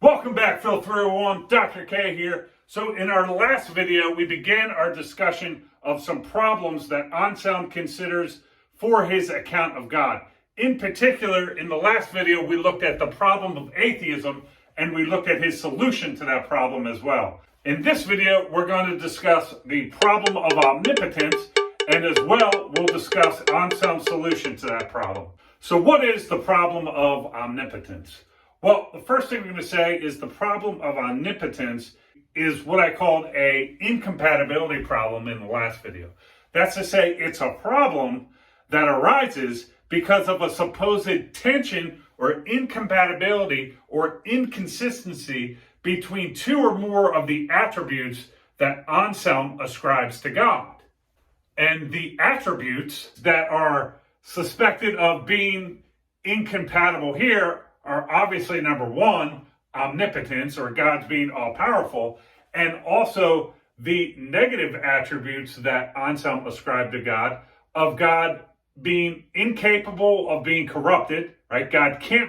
Welcome back, Phil 301, Dr. K here. So in our last video, we began our discussion of some problems that Anselm considers for his account of God. In particular, in the last video, we looked at the problem of atheism, and we looked at his solution to that problem as well. In this video, we're going to discuss the problem of omnipotence, and as well, we'll discuss Anselm's solution to that problem. So what is the problem of omnipotence? Well, the first thing I'm going to say is the problem of omnipotence is what I called an incompatibility problem in the last video. That's to say, it's a problem that arises because of a supposed tension or incompatibility or inconsistency between two or more of the attributes that Anselm ascribes to God. And the attributes that are suspected of being incompatible here are obviously, number one, omnipotence, or God's being all-powerful, and also the negative attributes that Anselm ascribed to God, of God being incapable of being corrupted, right?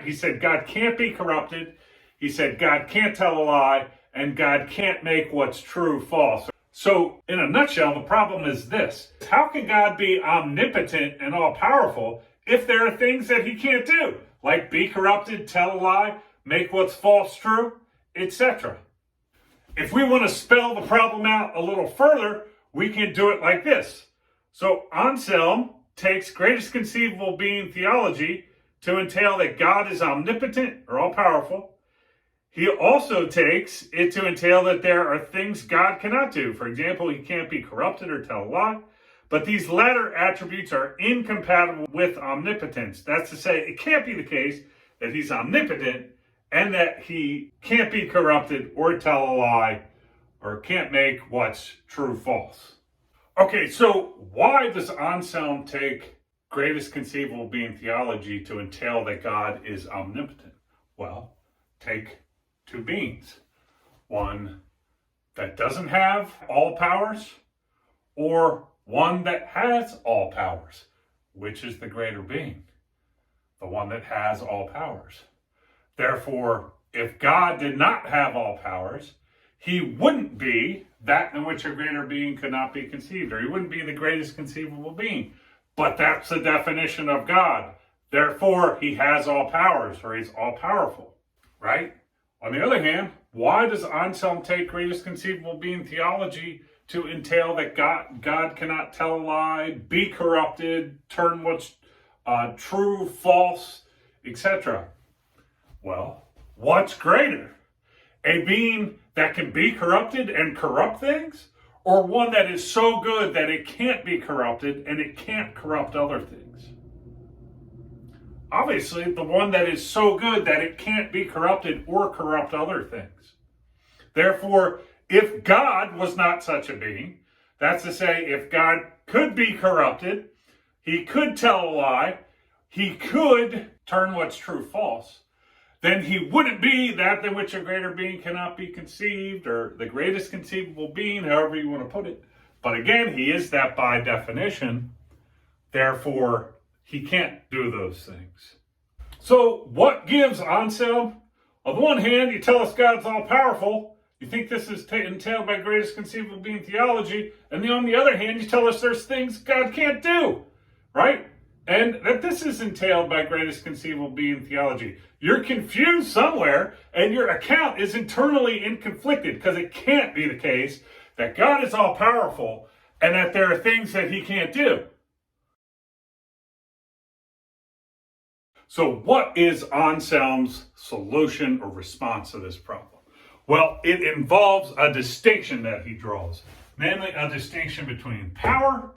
He said God can't be corrupted. He said God can't tell a lie, and God can't make what's true false. So, in a nutshell, the problem is this. How can God be omnipotent and all-powerful if there are things that he can't do? Like be corrupted, tell a lie, make what's false true, etc. If we want to spell the problem out a little further, we can do it like this. So Anselm takes greatest conceivable being theology to entail that God is omnipotent or all-powerful. He also takes it to entail that there are things God cannot do. For example, he can't be corrupted or tell a lie. But these latter attributes are incompatible with omnipotence. That's to say, it can't be the case that he's omnipotent and that he can't be corrupted or tell a lie or can't make what's true false. Okay, so why does Anselm take greatest conceivable being theology to entail that God is omnipotent? Well, take two beings. One that doesn't have all powers, or one that has all powers. Which is the greater being? The one that has all powers. Therefore, if God did not have all powers, he wouldn't be that in which a greater being could not be conceived, or he wouldn't be the greatest conceivable being. But that's the definition of God. Therefore, he has all powers, or he's all powerful, right? On the other hand, why does Anselm take greatest conceivable being theology to entail that God cannot tell a lie, be corrupted, turn what's true, false, etc.? Well, what's greater? A being that can be corrupted and corrupt things, or one that is so good that it can't be corrupted and it can't corrupt other things? Obviously, the one that is so good that it can't be corrupted or corrupt other things. Therefore, if God was not such a being, that's to say, if God could be corrupted, he could tell a lie, he could turn what's true false, then he wouldn't be that than which a greater being cannot be conceived, or the greatest conceivable being, however you want to put it. But again, he is that by definition. Therefore, he can't do those things. So what gives Anselm? On the one hand, you tell us God's all-powerful. You think this is entailed by greatest conceivable being theology. And then on the other hand, you tell us there's things God can't do, right? And that this is entailed by greatest conceivable being theology. You're confused somewhere, and your account is internally inconflicted, because it can't be the case that God is all-powerful and that there are things that he can't do. So what is Anselm's solution or response to this problem? Well, it involves a distinction that he draws, namely a distinction between power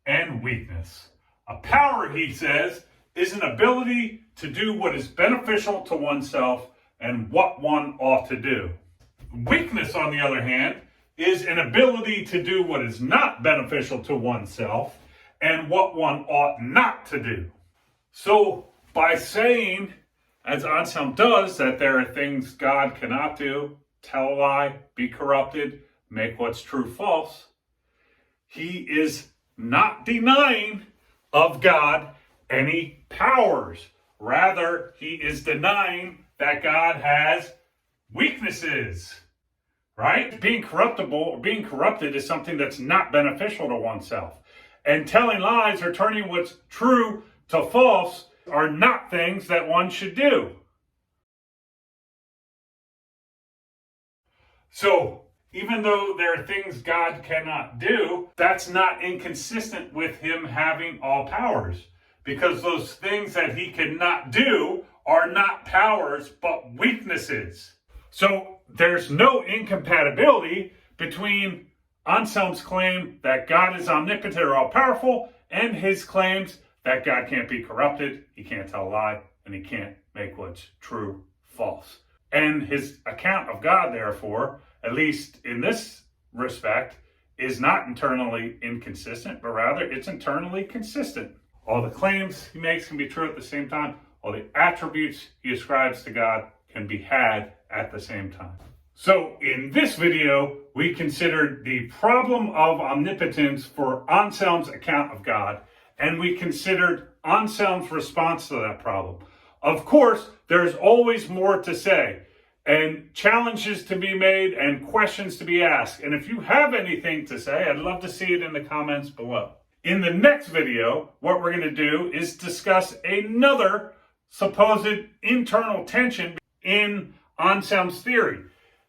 and weakness. A power, he says, is an ability to do what is beneficial to oneself and what one ought to do. Weakness, on the other hand, is an ability to do what is not beneficial to oneself and what one ought not to do. So, by saying, as Anselm does, that there are things God cannot do, tell a lie, be corrupted, make what's true false, he is not denying of God any powers. Rather, he is denying that God has weaknesses, right? Being corruptible or being corrupted is something that's not beneficial to oneself. And telling lies or turning what's true to false are not things that one should do. So, even though there are things God cannot do, that's not inconsistent with him having all powers. Because those things that he cannot do are not powers, but weaknesses. So, there's no incompatibility between Anselm's claim that God is omnipotent or all-powerful and his claims that God can't be corrupted, he can't tell a lie, and he can't make what's true false. And his account of God, therefore, at least in this respect, is not internally inconsistent, but rather it's internally consistent. All the claims he makes can be true at the same time. All the attributes he ascribes to God can be had at the same time. So in this video, we considered the problem of omnipotence for Anselm's account of God, and we considered Anselm's response to that problem. Of course, there's always more to say, and challenges to be made and questions to be asked. And if you have anything to say, I'd love to see it in the comments below. In the next video, what we're going to do is discuss another supposed internal tension in Anselm's theory,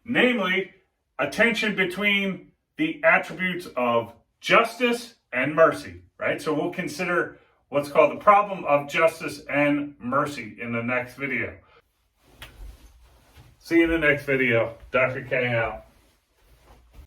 namely a tension between the attributes of justice and mercy, right? So we'll consider what's called the problem of justice and mercy in the next video. See you in the next video. Dr. K out.